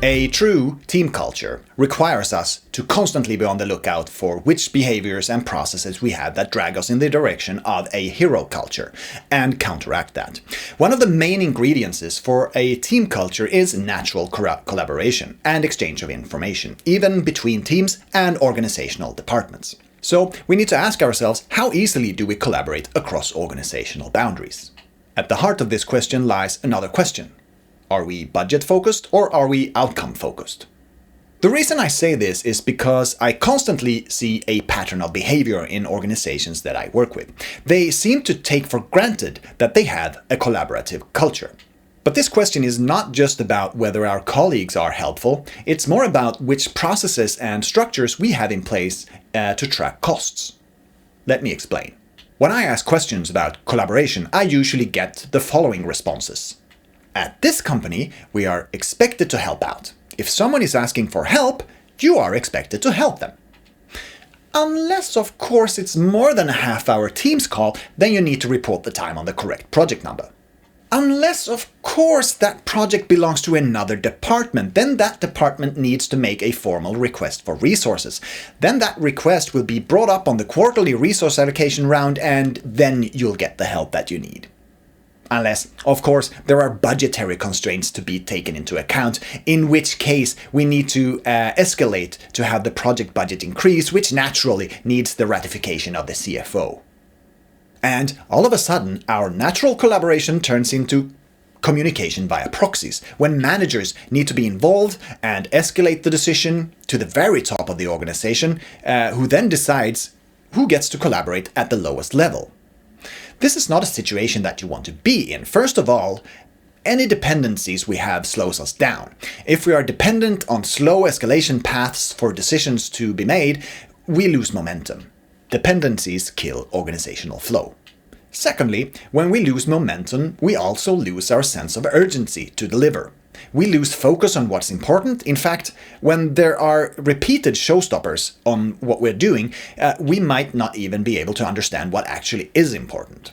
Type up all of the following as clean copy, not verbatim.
A true team culture requires us to constantly be on the lookout for which behaviors and processes we have that drag us in the direction of a hero culture and counteract that. One of the main ingredients for a team culture is natural collaboration and exchange of information, even between teams and organizational departments. So we need to ask ourselves, how easily do we collaborate across organizational boundaries? At the heart of this question lies another question. Are we budget-focused or are we outcome-focused? The reason I say this is because I constantly see a pattern of behavior in organizations that I work with. They seem to take for granted that they have a collaborative culture. But this question is not just about whether our colleagues are helpful, it's more about which processes and structures we have in place to track costs. Let me explain. When I ask questions about collaboration, I usually get the following responses. At this company, we are expected to help out. If someone is asking for help, you are expected to help them. Unless, of course, it's more than a half-hour Teams call, then you need to report the time on the correct project number. Unless, of course, that project belongs to another department, then that department needs to make a formal request for resources. Then that request will be brought up on the quarterly resource allocation round, and then you'll get the help that you need. Unless, of course, there are budgetary constraints to be taken into account, in which case we need to escalate to have the project budget increase, which naturally needs the ratification of the CFO. And all of a sudden, our natural collaboration turns into communication via proxies, when managers need to be involved and escalate the decision to the very top of the organization, who then decides who gets to collaborate at the lowest level. This is not a situation that you want to be in. First of all, any dependencies we have slows us down. If we are dependent on slow escalation paths for decisions to be made, we lose momentum. Dependencies kill organizational flow. Secondly, when we lose momentum, we also lose our sense of urgency to deliver. We lose focus on what's important. In fact, when there are repeated showstoppers on what we're doing, we might not even be able to understand what actually is important.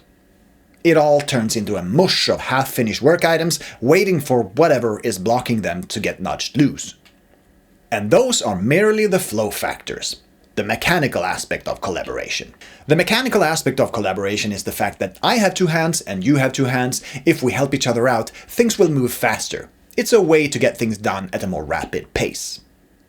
It all turns into a mush of half-finished work items, waiting for whatever is blocking them to get nudged loose. And those are merely the flow factors, the mechanical aspect of collaboration. The mechanical aspect of collaboration is the fact that I have two hands and you have two hands. If we help each other out, things will move faster. It's a way to get things done at a more rapid pace.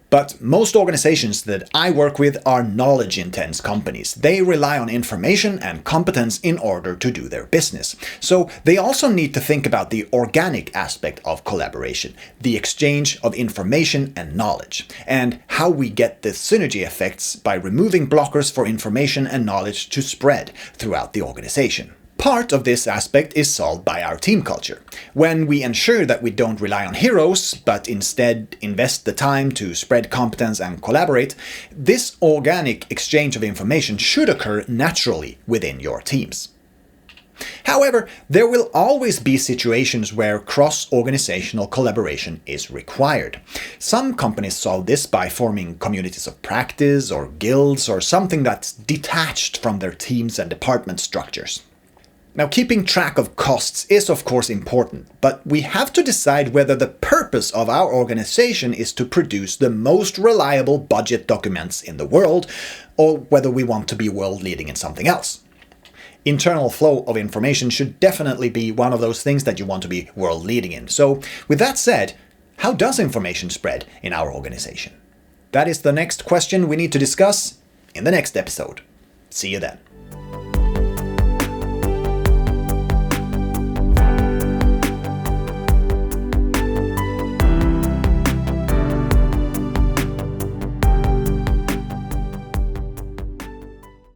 But most organizations that I work with are knowledge-intense companies. They rely on information and competence in order to do their business. So they also need to think about the organic aspect of collaboration, the exchange of information and knowledge, and how we get the synergy effects by removing blockers for information and knowledge to spread throughout the organization. Part of this aspect is solved by our team culture. When we ensure that we don't rely on heroes, but instead invest the time to spread competence and collaborate, this organic exchange of information should occur naturally within your teams. However, there will always be situations where cross-organizational collaboration is required. Some companies solve this by forming communities of practice or guilds or something that's detached from their teams and department structures. Now, keeping track of costs is of course important, but we have to decide whether the purpose of our organization is to produce the most reliable budget documents in the world, or whether we want to be world leading in something else. Internal flow of information should definitely be one of those things that you want to be world leading in. So, with that said, how does information spread in our organization? That is the next question we need to discuss in the next episode. See you then.